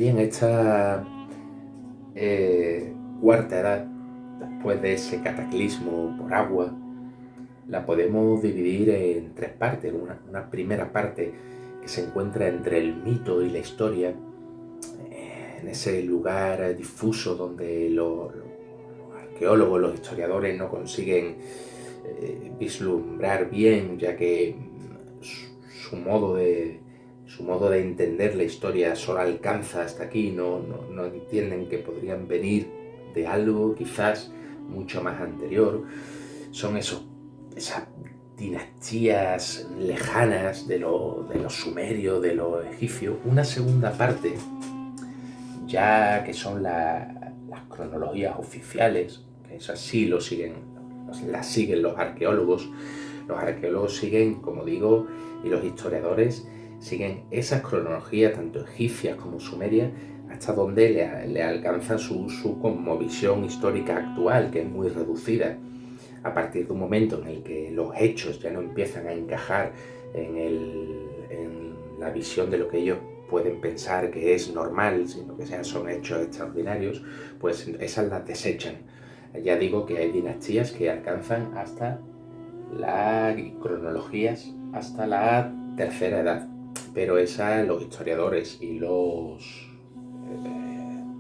Bien, esta cuarta edad, después de ese cataclismo por agua, la podemos dividir en tres partes. Una primera parte que se encuentra entre el mito y la historia, en ese lugar difuso donde los arqueólogos, los historiadores no consiguen vislumbrar bien, ya que su modo de entender la historia solo alcanza hasta aquí, no entienden que podrían venir de algo quizás mucho más anterior. Son esas dinastías lejanas de los sumerios, de los egipcios. Una segunda parte, ya que son las cronologías oficiales, que esas sí las siguen los arqueólogos. Los arqueólogos siguen, como digo, y los historiadores siguen esas cronologías, tanto egipcias como sumerias, hasta donde le alcanza su cosmovisión histórica actual, que es muy reducida. A partir de un momento en el que los hechos ya no empiezan a encajar en la visión de lo que ellos pueden pensar que es normal, sino que son hechos extraordinarios, pues esas las desechan. Ya digo que hay dinastías que alcanzan hasta las cronologías hasta la tercera edad, pero esas los historiadores y los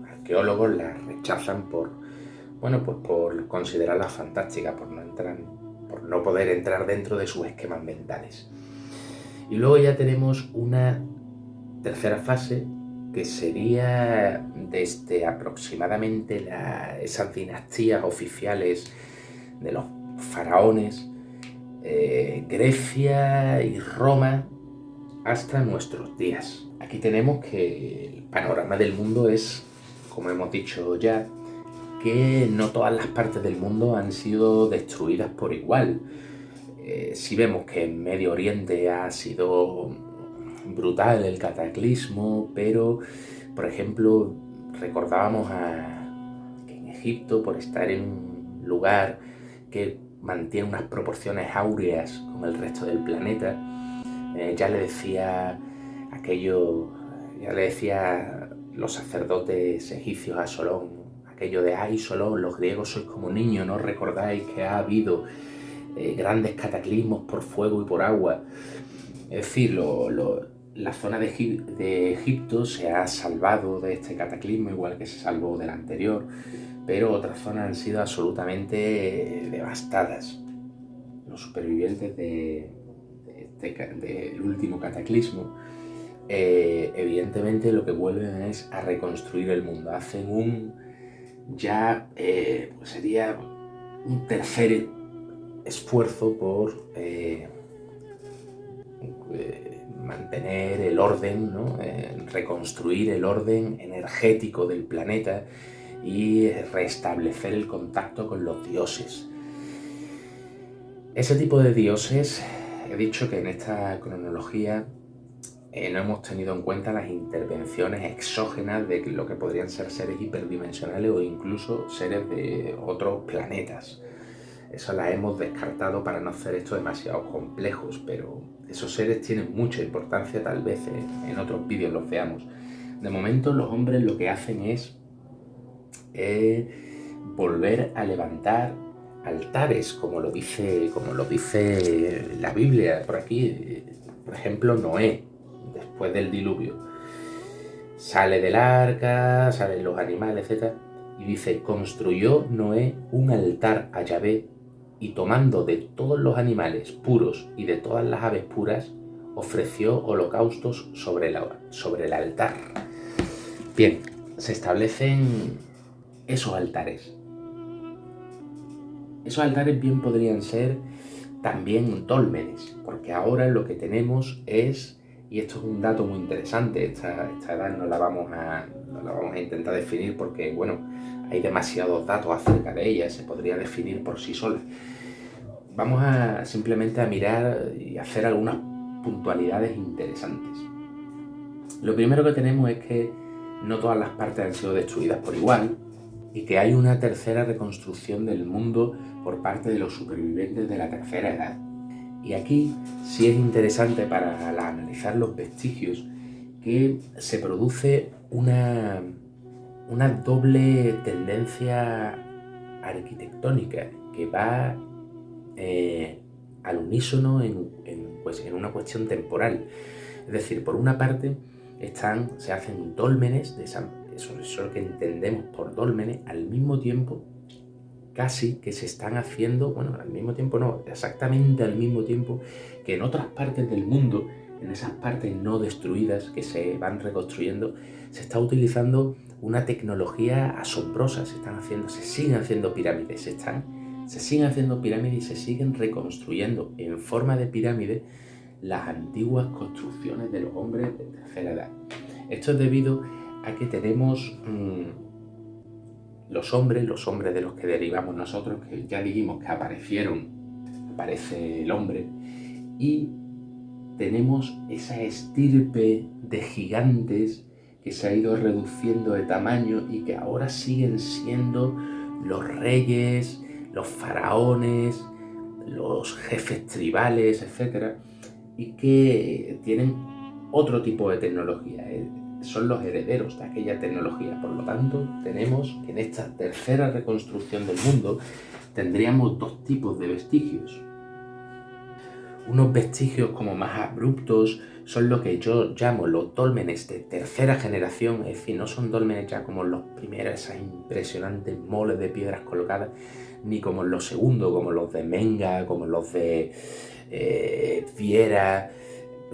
arqueólogos las rechazan por considerarlas fantásticas, por no poder entrar dentro de sus esquemas mentales. Y luego ya tenemos una tercera fase que sería desde aproximadamente esas dinastías oficiales de los faraones, Grecia y Roma, hasta nuestros días. Aquí tenemos que el panorama del mundo es, como hemos dicho ya, que no todas las partes del mundo han sido destruidas por igual. Si vemos que en Medio Oriente ha sido brutal el cataclismo, pero, por ejemplo, recordábamos que en Egipto, por estar en un lugar que mantiene unas proporciones áureas con el resto del planeta, ya le decía los sacerdotes egipcios a Solón, aquello de ¡ay, Solón, los griegos sois como niños, no recordáis que ha habido grandes cataclismos por fuego y por agua! Es decir, la zona de Egipto se ha salvado de este cataclismo, igual que se salvó del anterior, pero otras zonas han sido absolutamente devastadas. Los supervivientes del último cataclismo, evidentemente lo que vuelven es a reconstruir el mundo. Hacen sería un tercer esfuerzo por mantener el orden, ¿no? Reconstruir el orden energético del planeta y restablecer el contacto con los dioses. Ese tipo de dioses, he dicho que en esta cronología no hemos tenido en cuenta las intervenciones exógenas de lo que podrían ser seres hiperdimensionales o incluso seres de otros planetas. Eso las hemos descartado para no hacer esto demasiado complejos, pero esos seres tienen mucha importancia, tal vez en otros vídeos los veamos. De momento los hombres lo que hacen es volver a levantar altares, como lo dice la Biblia por aquí. Por ejemplo, Noé, después del diluvio, sale del arca, salen los animales, etc. Y dice: construyó Noé un altar a Yahvé, y tomando de todos los animales puros y de todas las aves puras, ofreció holocaustos sobre el altar. Bien, se establecen esos altares. Esos altares bien podrían ser también dólmenes, porque ahora lo que tenemos es, y esto es un dato muy interesante, esta edad no la vamos a intentar definir porque, hay demasiados datos acerca de ella, se podría definir por sí sola. Vamos simplemente a mirar y hacer algunas puntualidades interesantes. Lo primero que tenemos es que no todas las partes han sido destruidas por igual y que hay una tercera reconstrucción del mundo por parte de los supervivientes de la tercera edad. Y aquí sí es interesante para analizar los vestigios que se produce una, una doble tendencia arquitectónica que va al unísono pues, en una cuestión temporal. Es decir, por una parte se hacen dólmenes, eso es lo que entendemos por dólmenes, al mismo tiempo casi que se están haciendo, bueno, al mismo tiempo no, exactamente al mismo tiempo que en otras partes del mundo, en esas partes no destruidas que se van reconstruyendo, se está utilizando una tecnología asombrosa, se siguen haciendo pirámides, se siguen haciendo pirámides y se siguen reconstruyendo en forma de pirámide las antiguas construcciones de los hombres de tercera edad. Esto es debido a que tenemos los hombres de los que derivamos nosotros, que ya dijimos que aparece el hombre, y tenemos esa estirpe de gigantes que se ha ido reduciendo de tamaño y que ahora siguen siendo los reyes, los faraones, los jefes tribales, etc. Y que tienen otro tipo de tecnología, son los herederos de aquella tecnología. Por lo tanto, tenemos que en esta tercera reconstrucción del mundo tendríamos dos tipos de vestigios. Unos vestigios como más abruptos son lo que yo llamo los dólmenes de tercera generación, es decir, no son dólmenes ya como los primeros, esas impresionantes moles de piedras colocadas, ni como los segundos, como los de Menga, como los de Viera,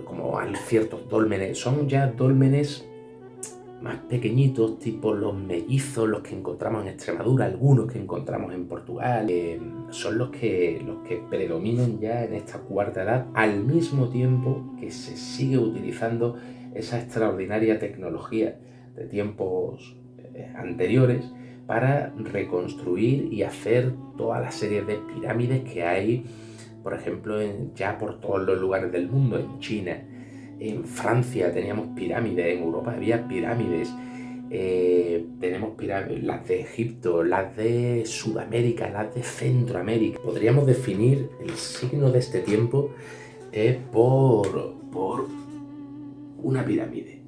como hay ciertos dólmenes, son ya dólmenes más pequeñitos, tipo los mellizos, los que encontramos en Extremadura, algunos que encontramos en Portugal, son los que predominan ya en esta cuarta edad, al mismo tiempo que se sigue utilizando esa extraordinaria tecnología de tiempos anteriores para reconstruir y hacer toda la serie de pirámides que hay, por ejemplo, ya por todos los lugares del mundo, en China, en Francia teníamos pirámides, en Europa había pirámides, tenemos pirámides, las de Egipto, las de Sudamérica, las de Centroamérica. Podríamos definir el signo de este tiempo por una pirámide.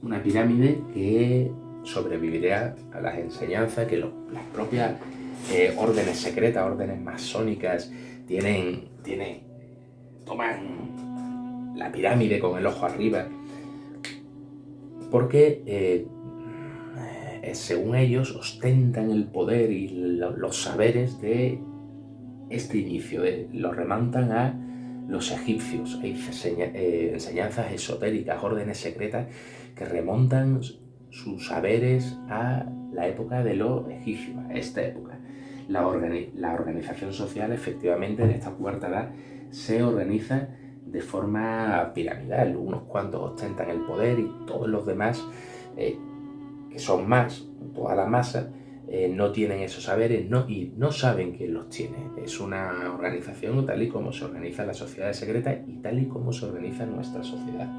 Una pirámide que sobrevivirá a las enseñanzas que las propias órdenes secretas, órdenes masónicas toman la pirámide con el ojo arriba, porque según ellos ostentan el poder y los saberes de este inicio, los remontan a los egipcios. Hay enseñanzas esotéricas, órdenes secretas que remontan sus saberes a la época de los egipcios, a esta época. La organización social, efectivamente, en esta cuarta edad se organiza de forma piramidal. Unos cuantos ostentan el poder y todos los demás, que son más, toda la masa, no tienen esos saberes y no saben quién los tiene. Es una organización tal y como se organizan las sociedades secretas y tal y como se organiza nuestra sociedad.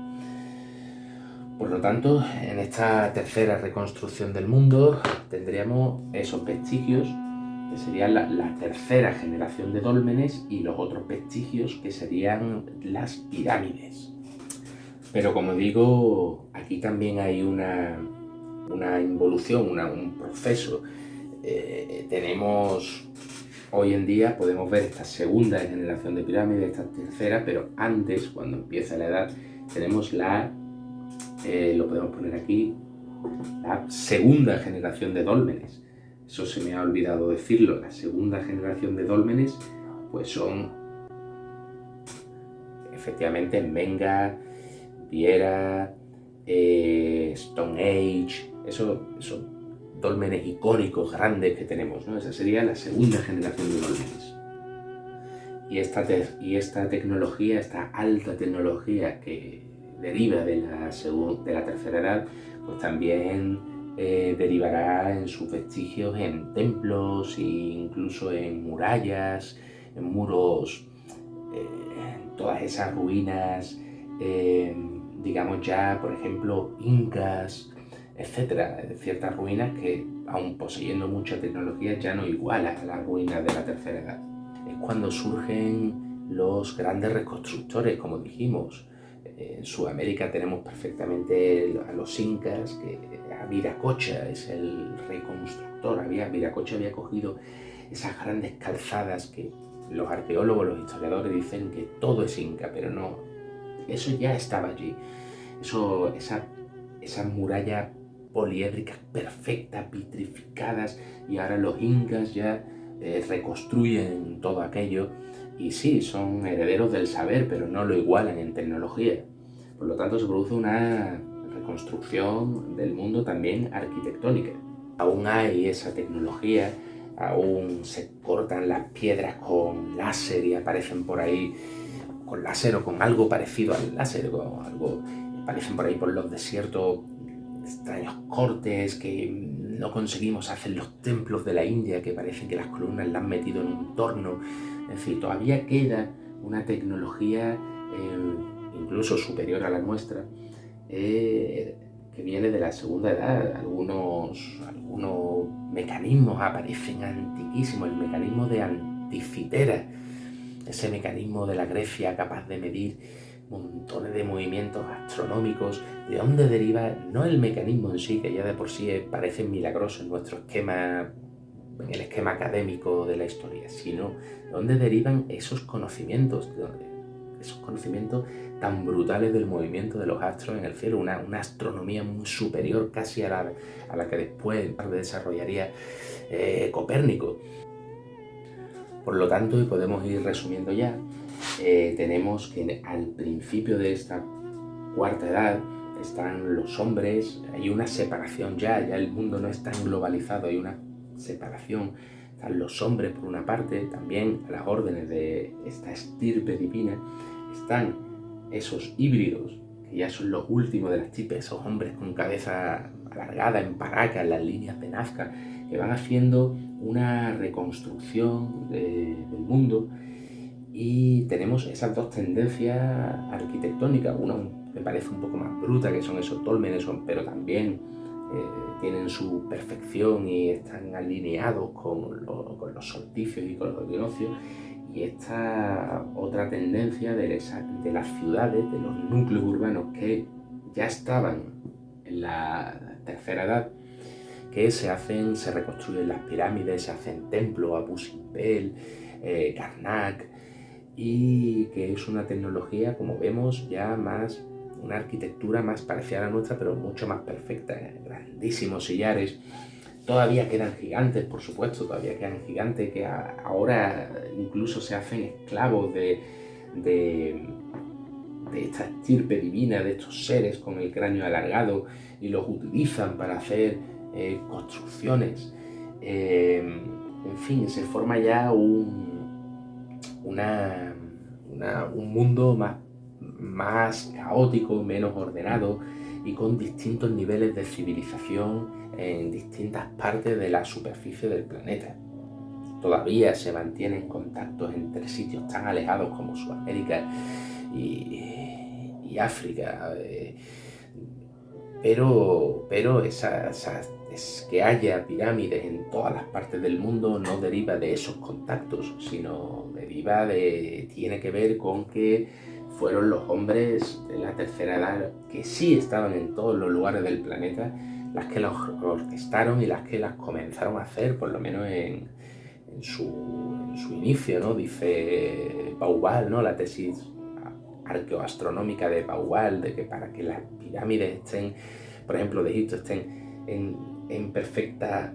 Por lo tanto, en esta tercera reconstrucción del mundo tendríamos esos vestigios que serían la tercera generación de dólmenes y los otros vestigios que serían las pirámides. Pero como digo, aquí también hay una involución, un proceso. Tenemos hoy en día, podemos ver esta segunda generación de pirámides, esta tercera, pero antes, cuando empieza la edad, tenemos lo podemos poner aquí, la segunda generación de dólmenes. Eso se me ha olvidado decirlo. La segunda generación de dólmenes pues son efectivamente Menga, Viera, Stone Age, esos dólmenes icónicos grandes que tenemos, ¿no? Esa sería la segunda generación de dólmenes. Y esta tecnología, esta alta tecnología que deriva de la tercera edad, pues también derivará en sus vestigios en templos e incluso en murallas, en muros, en todas esas ruinas, digamos ya, por ejemplo, incas, etcétera, ciertas ruinas que, aun poseyendo mucha tecnología, ya no igualan a las ruinas de la tercera edad. Es cuando surgen los grandes reconstructores, como dijimos, En Sudamérica tenemos perfectamente a los incas, que a Viracocha es el rey constructor. Viracocha había cogido esas grandes calzadas que los arqueólogos, los historiadores dicen que todo es inca, pero no, eso ya estaba allí. Esas murallas poliédricas perfectas, vitrificadas, y ahora los incas ya reconstruyen todo aquello. Y sí, son herederos del saber, pero no lo igualan en tecnología. Por lo tanto, se produce una reconstrucción del mundo también arquitectónica. Aún hay esa tecnología, aún se cortan las piedras con láser y aparecen por ahí con láser o con algo parecido al láser, aparecen por ahí por los desiertos extraños cortes que no conseguimos hacer los templos de la India, que parecen que las columnas las han metido en un torno. En fin, todavía queda una tecnología incluso superior a la nuestra, que viene de la Segunda Edad. Algunos mecanismos aparecen antiquísimos. El mecanismo de Anticitera, ese mecanismo de la Grecia capaz de medir montones de movimientos astronómicos. ¿De dónde deriva? No el mecanismo en sí, que ya de por sí parece milagroso en nuestro esquema, en el esquema académico de la historia, sino de dónde derivan esos conocimientos tan brutales del movimiento de los astros en el cielo, una astronomía muy superior casi a la que después desarrollaría Copérnico. Por lo tanto, y podemos ir resumiendo ya, tenemos que al principio de esta cuarta edad están los hombres, hay una separación ya el mundo no es tan globalizado, hay una separación. Están los hombres por una parte, también a las órdenes de esta estirpe divina, están esos híbridos, que ya son los últimos de las estirpes, esos hombres con cabeza alargada en Paracas, en las líneas de Nazca, que van haciendo una reconstrucción del mundo. Y tenemos esas dos tendencias arquitectónicas, una me parece un poco más bruta, que son esos dólmenes, pero también tienen su perfección y están alineados con los solsticios y con los equinoccios. Y esta otra tendencia de las ciudades, de los núcleos urbanos que ya estaban en la tercera edad, que se reconstruyen las pirámides, se hacen templos, Abu Simbel, Karnak, y que es una tecnología, como vemos, ya más, una arquitectura más parecida a la nuestra, pero mucho más perfecta, grandísimos sillares. Todavía quedan gigantes, por supuesto, todavía quedan gigantes que ahora incluso se hacen esclavos de esta estirpe divina, de estos seres con el cráneo alargado, y los utilizan para hacer construcciones. En fin, se forma ya un mundo más caótico, menos ordenado y con distintos niveles de civilización en distintas partes de la superficie del planeta. Todavía se mantienen contactos entre sitios tan alejados como Sudamérica y África, pero que haya pirámides en todas las partes del mundo no deriva de esos contactos, sino tiene que ver con que fueron los hombres de la tercera edad, que sí estaban en todos los lugares del planeta, las que los orquestaron y las que las comenzaron a hacer, por lo menos en su inicio, ¿no? Dice Pauwall, ¿no? La tesis arqueoastronómica de Pauwall, de que para que las pirámides estén, por ejemplo, de Egipto, estén en perfecta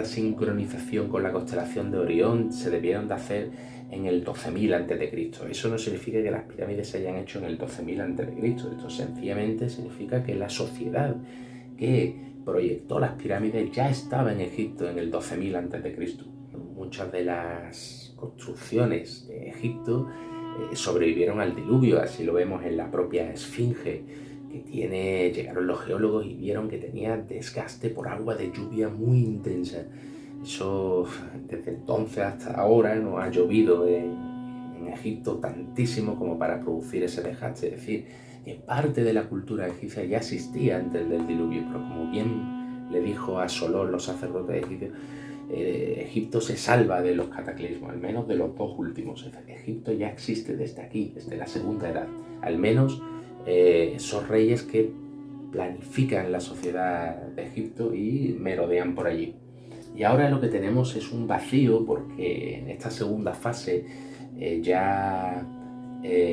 sincronización con la constelación de Orión, se debieron de hacer en el 12.000 a.C. Eso no significa que las pirámides se hayan hecho en el 12.000 a.C. Esto sencillamente significa que la sociedad que proyectó las pirámides ya estaba en Egipto en el 12.000 a.C. Muchas de las construcciones de Egipto sobrevivieron al diluvio, así lo vemos en la propia Esfinge, que llegaron los geólogos y vieron que tenía desgaste por agua de lluvia muy intensa. Eso, desde entonces hasta ahora, no ha llovido en Egipto tantísimo como para producir ese desgaste. Es decir, que parte de la cultura egipcia ya existía antes del diluvio, pero como bien le dijo a Solón los sacerdotes egipcios, Egipto se salva de los cataclismos, al menos de los dos últimos. Egipto ya existe desde aquí, desde la segunda edad, al menos esos reyes que planifican la sociedad de Egipto y merodean por allí. Y ahora lo que tenemos es un vacío, porque en esta segunda fase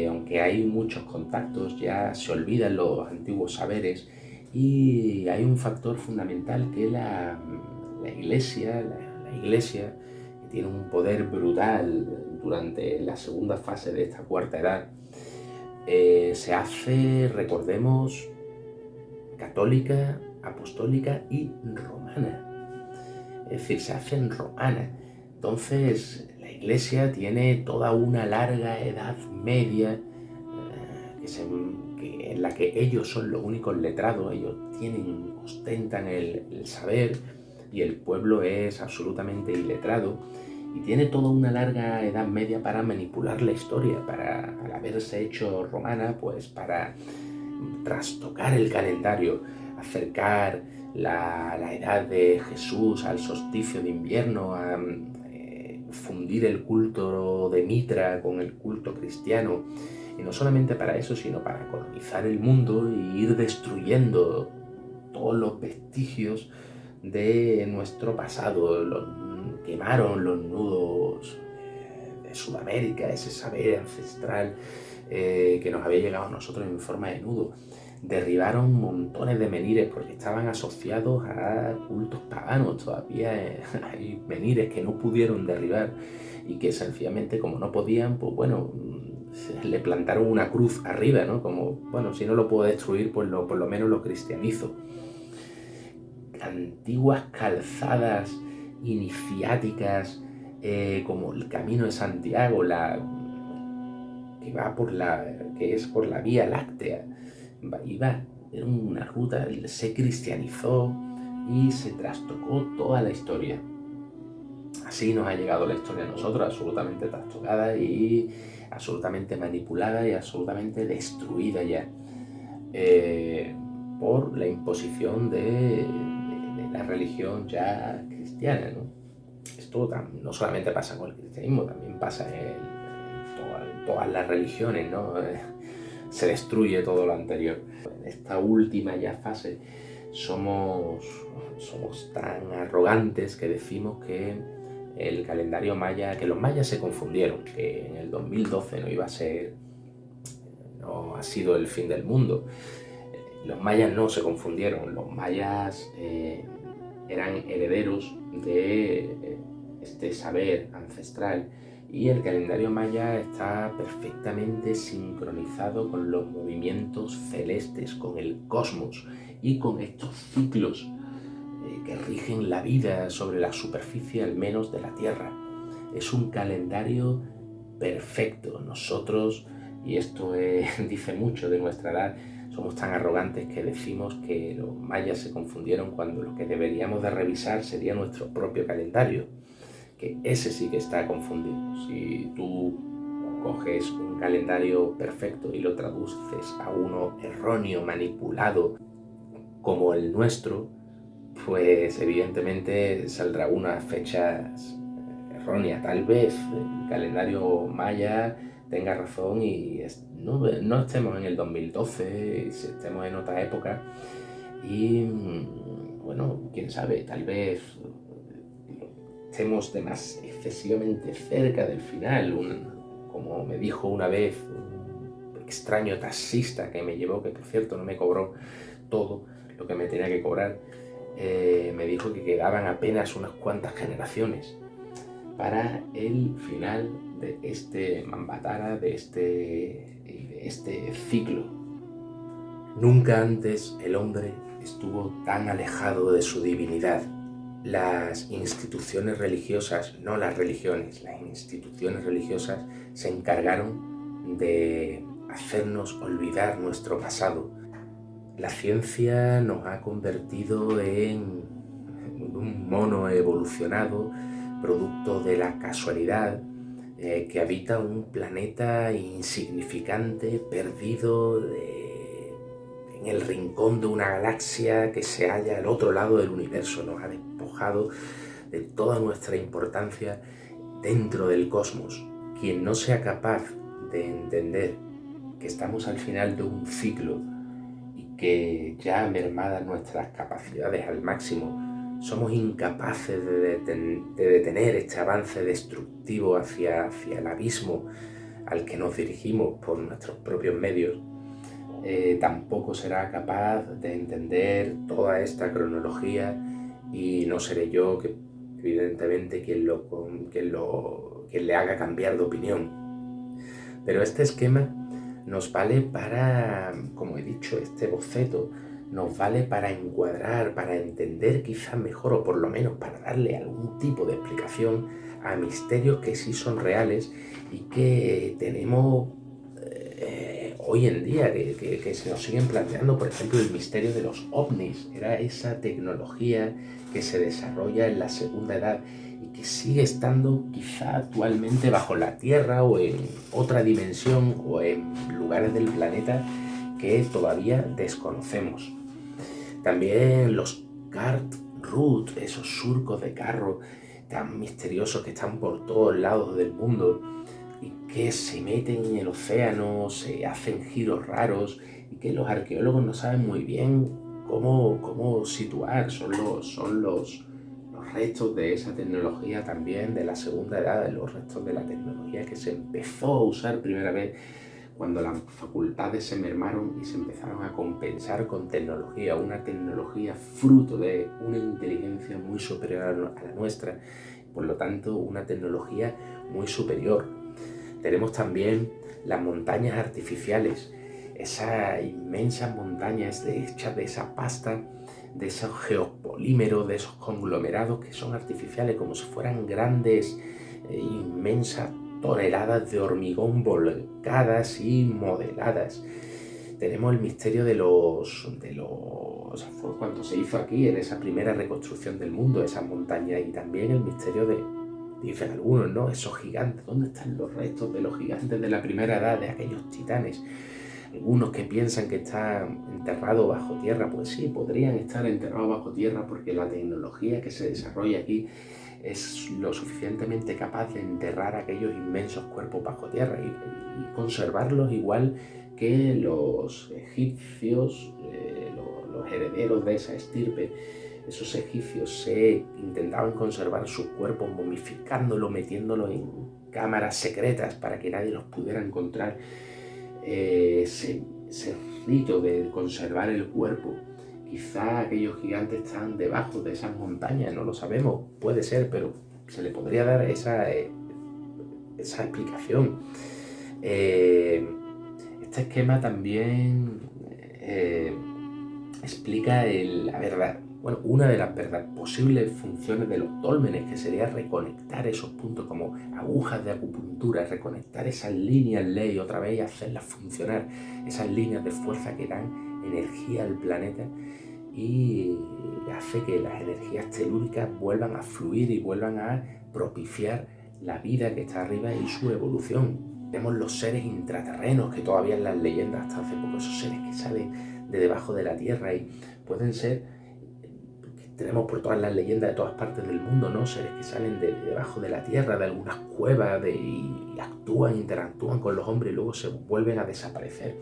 aunque hay muchos contactos, ya se olvidan los antiguos saberes, y hay un factor fundamental que la Iglesia, la Iglesia, que tiene un poder brutal durante la segunda fase de esta cuarta edad, se hace, recordemos, católica, apostólica y romana. Es decir, se hacen romanas. Entonces, la Iglesia tiene toda una larga edad media en la que ellos son los únicos letrados, ellos ostentan el saber, y el pueblo es absolutamente iletrado, y tiene toda una larga edad media para manipular la historia, al haberse hecho romana, pues para trastocar el calendario, acercar la edad de Jesús al solsticio de invierno, a fundir el culto de Mitra con el culto cristiano. Y no solamente para eso, sino para colonizar el mundo y ir destruyendo todos los vestigios de nuestro pasado. Quemaron los nudos de Sudamérica, ese saber ancestral que nos había llegado a nosotros en forma de nudo. Derribaron montones de menires porque estaban asociados a cultos paganos. Todavía hay menires que no pudieron derribar y que sencillamente, como no podían, pues bueno, le plantaron una cruz arriba, ¿no? Como, bueno, si no lo puedo destruir, pues por lo menos lo cristianizo. Antiguas calzadas iniciáticas, como el Camino de Santiago, que es por la Vía Láctea. Era una ruta, se cristianizó y se trastocó toda la historia. Así nos ha llegado la historia a nosotros, absolutamente trastocada y absolutamente manipulada y absolutamente destruida ya por la imposición de la religión ya cristiana, ¿no? Esto no solamente pasa con el cristianismo, también pasa en todas las religiones, ¿no? Se destruye todo lo anterior. En esta última ya fase somos tan arrogantes que decimos que el calendario maya, que los mayas se confundieron, que en el 2012 no ha sido el fin del mundo. Los mayas no se confundieron, los mayas eran herederos de este saber ancestral, y el calendario maya está perfectamente sincronizado con los movimientos celestes, con el cosmos y con estos ciclos que rigen la vida sobre la superficie, al menos de la Tierra. Es un calendario perfecto. Nosotros, y esto dice mucho de nuestra edad, somos tan arrogantes que decimos que los mayas se confundieron cuando lo que deberíamos de revisar sería nuestro propio calendario, que ese sí que está confundido. Si tú coges un calendario perfecto y lo traduces a uno erróneo, manipulado, como el nuestro, pues evidentemente saldrá unas fechas erróneas. Tal vez el calendario maya tenga razón y no estemos en el 2012, estemos en otra época, y bueno, quién sabe, tal vez estemos excesivamente cerca del final. Como me dijo una vez un extraño taxista que me llevó, que por cierto no me cobró todo lo que me tenía que cobrar, me dijo que quedaban apenas unas cuantas generaciones para el final de este Manvatara, de este ciclo. Nunca antes el hombre estuvo tan alejado de su divinidad. Las instituciones religiosas, no las religiones, las instituciones religiosas se encargaron de hacernos olvidar nuestro pasado. La ciencia nos ha convertido en un mono evolucionado, producto de la casualidad, que habita un planeta insignificante, perdido en el rincón de una galaxia que se halla al otro lado del universo. Nos ha despojado de toda nuestra importancia dentro del cosmos. Quien no sea capaz de entender que estamos al final de un ciclo y que ya mermadas nuestras capacidades al máximo, somos incapaces de detener este avance destructivo hacia el abismo al que nos dirigimos por nuestros propios medios, tampoco será capaz de entender toda esta cronología, y no seré yo, evidentemente, quien le haga cambiar de opinión. Pero este esquema nos vale para, como he dicho, este boceto nos vale para encuadrar, para entender quizás mejor, o por lo menos para darle algún tipo de explicación a misterios que sí son reales y que tenemos hoy en día, que se nos siguen planteando. Por ejemplo, el misterio de los ovnis. Era esa tecnología que se desarrolla en la segunda edad y que sigue estando quizá actualmente bajo la Tierra o en otra dimensión o en lugares del planeta que todavía desconocemos. También los cart route, esos surcos de carro tan misteriosos que están por todos lados del mundo y que se meten en el océano, se hacen giros raros y que los arqueólogos no saben muy bien cómo situar. Son los restos de esa tecnología también de la segunda edad, los restos de la tecnología que se empezó a usar primera vez cuando las facultades se mermaron y se empezaron a compensar con tecnología, una tecnología fruto de una inteligencia muy superior a la nuestra, por lo tanto una tecnología muy superior. Tenemos también las montañas artificiales, esas inmensas montañas hechas de esa pasta, de esos geopolímeros, de esos conglomerados que son artificiales, como si fueran grandes, inmensas toneladas de hormigón volcadas y modeladas. Tenemos el misterio fue cuando se hizo aquí, en esa primera reconstrucción del mundo, esas montañas, y también el misterio dicen algunos, ¿no? Esos gigantes, ¿dónde están los restos de los gigantes de la primera edad, de aquellos titanes? Algunos que piensan que están enterrados bajo tierra. Pues sí, podrían estar enterrados bajo tierra porque la tecnología que se desarrolla aquí es lo suficientemente capaz de enterrar aquellos inmensos cuerpos bajo tierra y conservarlos igual que los egipcios, los herederos de esa estirpe. Esos egipcios se intentaban conservar sus cuerpos momificándolos, metiéndolos en cámaras secretas para que nadie los pudiera encontrar. Ese rito de conservar el cuerpo, quizá aquellos gigantes están debajo de esas montañas, no lo sabemos, puede ser, pero se le podría dar esa explicación. Este esquema también explica la verdad. Bueno, una de las posibles funciones de los dólmenes, que sería reconectar esos puntos como agujas de acupuntura, reconectar esas líneas ley otra vez y hacerlas funcionar, esas líneas de fuerza que dan energía al planeta y hace que las energías telúricas vuelvan a fluir y vuelvan a propiciar la vida que está arriba y su evolución. Vemos los seres intraterrenos que todavía en las leyendas hasta hace poco, esos seres que salen de debajo de la tierra y pueden ser, tenemos por todas las leyendas de todas partes del mundo, ¿no? Seres que salen de debajo de la tierra, de algunas cuevas, y interactúan con los hombres y luego se vuelven a desaparecer.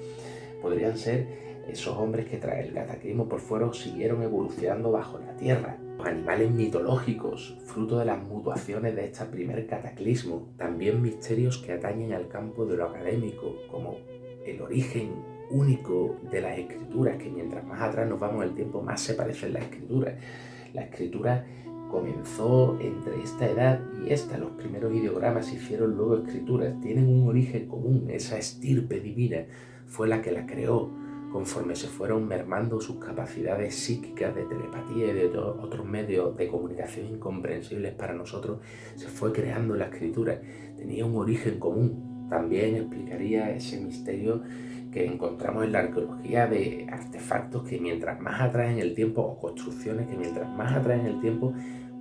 Podrían ser esos hombres que tras el cataclismo por fuera siguieron evolucionando bajo la tierra. Los animales mitológicos, fruto de las mutuaciones de este primer cataclismo. También misterios que atañen al campo de lo académico, como el origen único de las escrituras, que mientras más atrás nos vamos en el tiempo, más se parecen las escrituras. La escritura comenzó entre esta edad y esta. Los primeros ideogramas se hicieron luego escrituras. Tienen un origen común. Esa estirpe divina fue la que la creó. Conforme se fueron mermando sus capacidades psíquicas de telepatía y de otros medios de comunicación incomprensibles para nosotros, se fue creando la escritura. Tenía un origen común. También explicaría ese misterio que encontramos en la arqueología de artefactos que mientras más atrás en el tiempo, o construcciones que mientras más atrás en el tiempo,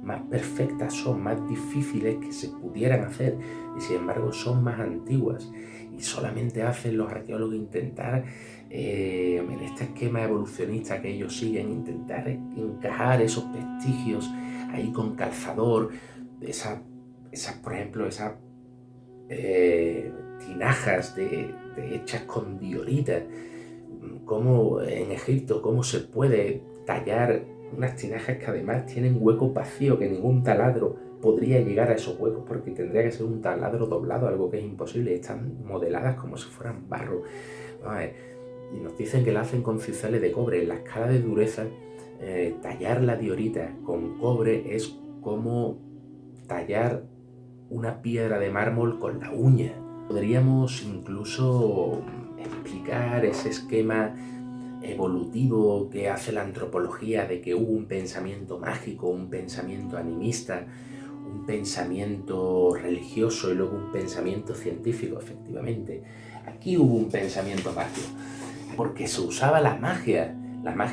más perfectas son, más difíciles que se pudieran hacer, y sin embargo son más antiguas. Y solamente hacen los arqueólogos intentar, en este esquema evolucionista que ellos siguen, intentar encajar esos vestigios ahí con calzador, por ejemplo, esas tinajas hechas con diorita, cómo en Egipto, cómo se puede tallar unas tinajas que además tienen huecos vacíos, que ningún taladro podría llegar a esos huecos porque tendría que ser un taladro doblado, algo que es imposible. Están modeladas como si fueran barro. Y nos dicen que la hacen con cincel de cobre. En la escala de dureza, tallar la diorita con cobre es como tallar una piedra de mármol con la uña. Podríamos incluso explicar ese esquema evolutivo que hace la antropología de que hubo un pensamiento mágico, un pensamiento animista, un pensamiento religioso y luego un pensamiento científico. Efectivamente, aquí hubo un pensamiento mágico, porque se usaba la magia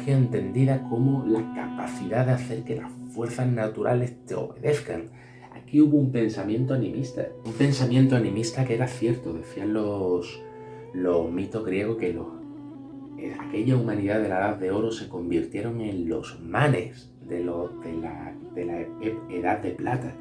entendida como la capacidad de hacer que las fuerzas naturales te obedezcan. Aquí hubo un pensamiento animista que era cierto. Decían los mitos griegos que aquella humanidad de la Edad de Oro se convirtieron en los manes de la Edad de Plata.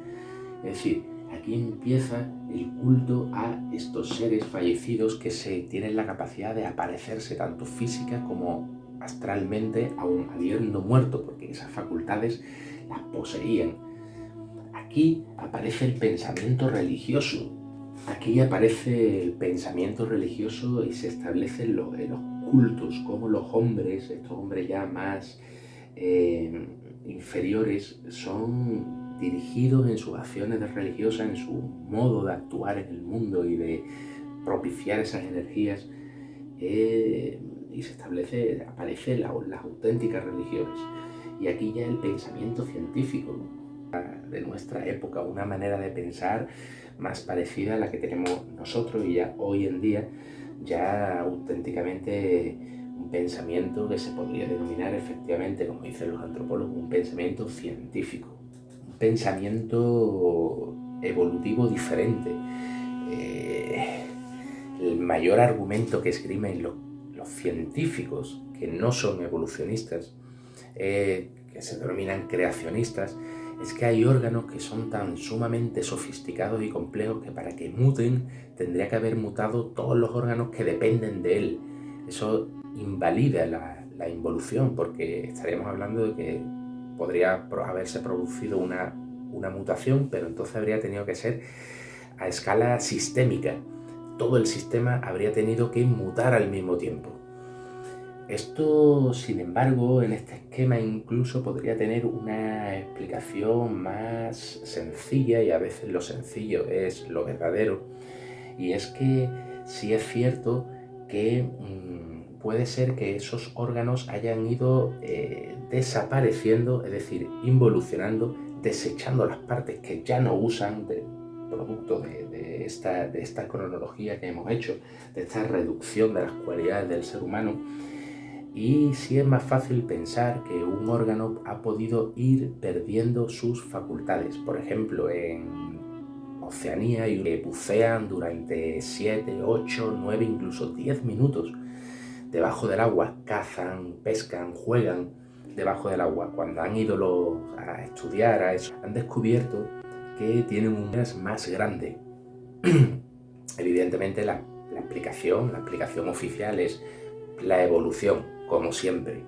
Es decir, aquí empieza el culto a estos seres fallecidos que tienen la capacidad de aparecerse tanto física como astralmente, aún habiendo muerto, porque esas facultades las poseían. Aquí aparece el pensamiento religioso. Aquí aparece el pensamiento religioso y se establecen los cultos, como los hombres, estos hombres ya más inferiores, son dirigidos en sus acciones religiosas, en su modo de actuar en el mundo y de propiciar esas energías, y aparecen las auténticas religiones. Y aquí ya el pensamiento científico de nuestra época, una manera de pensar más parecida a la que tenemos nosotros, y ya hoy en día ya auténticamente un pensamiento que se podría denominar efectivamente, como dicen los antropólogos, un pensamiento científico, un pensamiento evolutivo diferente. El mayor argumento que esgrimen los científicos que no son evolucionistas, que se denominan creacionistas, es que hay órganos que son tan sumamente sofisticados y complejos que para que muten tendría que haber mutado todos los órganos que dependen de él. Eso invalida la involución, porque estaríamos hablando de que podría haberse producido una mutación, pero entonces habría tenido que ser a escala sistémica. Todo el sistema habría tenido que mutar al mismo tiempo. Esto, sin embargo, en este esquema incluso podría tener una explicación más sencilla, y a veces lo sencillo es lo verdadero, y es que sí es cierto que puede ser que esos órganos hayan ido desapareciendo, es decir, involucionando, desechando las partes que ya no usan, producto de esta cronología que hemos hecho, de esta reducción de las cualidades del ser humano. Y sí es más fácil pensar que un órgano ha podido ir perdiendo sus facultades. Por ejemplo, en Oceanía y que bucean durante 7, 8, 9, incluso 10 minutos debajo del agua, cazan, pescan, juegan debajo del agua. Cuando han ido a estudiar a eso, han descubierto que tienen un gas más grande. Evidentemente la explicación oficial es la evolución, como siempre.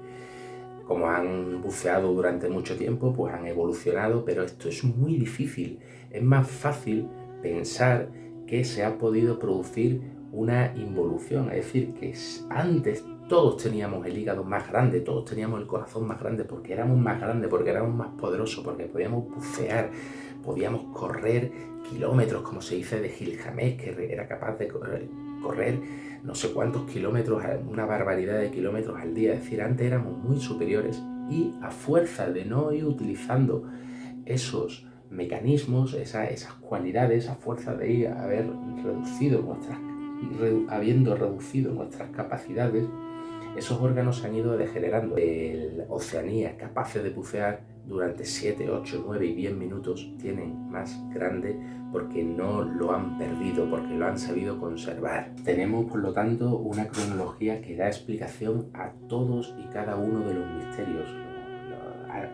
Como han buceado durante mucho tiempo, pues han evolucionado, pero esto es muy difícil. Es más fácil pensar que se ha podido producir una involución, es decir, que antes todos teníamos el hígado más grande, todos teníamos el corazón más grande, porque éramos más grandes, porque éramos más poderosos, porque podíamos bucear, podíamos correr kilómetros, como se dice de Gilgamesh, que era capaz de correr no sé cuántos kilómetros, una barbaridad de kilómetros al día. Es decir, antes éramos muy superiores, y a fuerza de no ir utilizando esos mecanismos, esas cualidades, a fuerza de ir habiendo reducido nuestras capacidades, esos órganos se han ido degenerando. En Oceanía, capaces de bucear durante 7, 8, 9 y 10 minutos, tienen más grande porque no lo han perdido, porque lo han sabido conservar. Tenemos, por lo tanto, una cronología que da explicación a todos y cada uno de los misterios.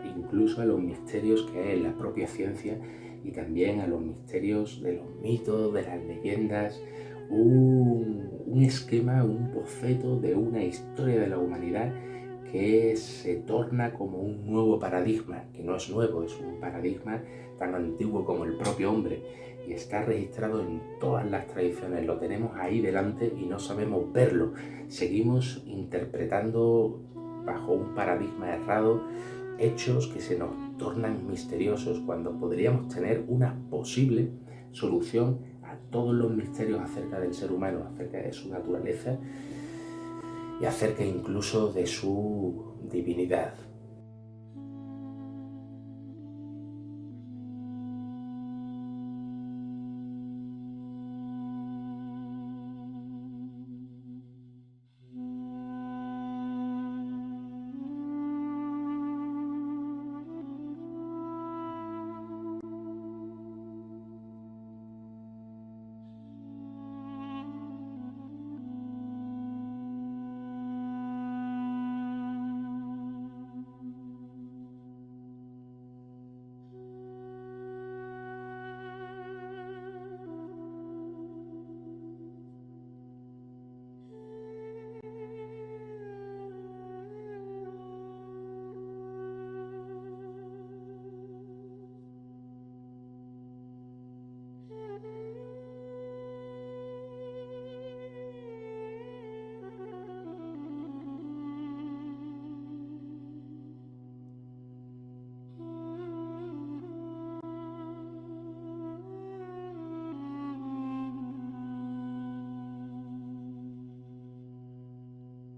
incluso a los misterios que es la propia ciencia y también a los misterios de los mitos, de las leyendas, un esquema, un boceto de una historia de la humanidad que se torna como un nuevo paradigma, que no es nuevo, es un paradigma tan antiguo como el propio hombre y está registrado en todas las tradiciones, lo tenemos ahí delante y no sabemos verlo, seguimos interpretando bajo un paradigma errado hechos que se nos tornan misteriosos cuando podríamos tener una posible solución a todos los misterios acerca del ser humano, acerca de su naturaleza y acerca incluso de su divinidad.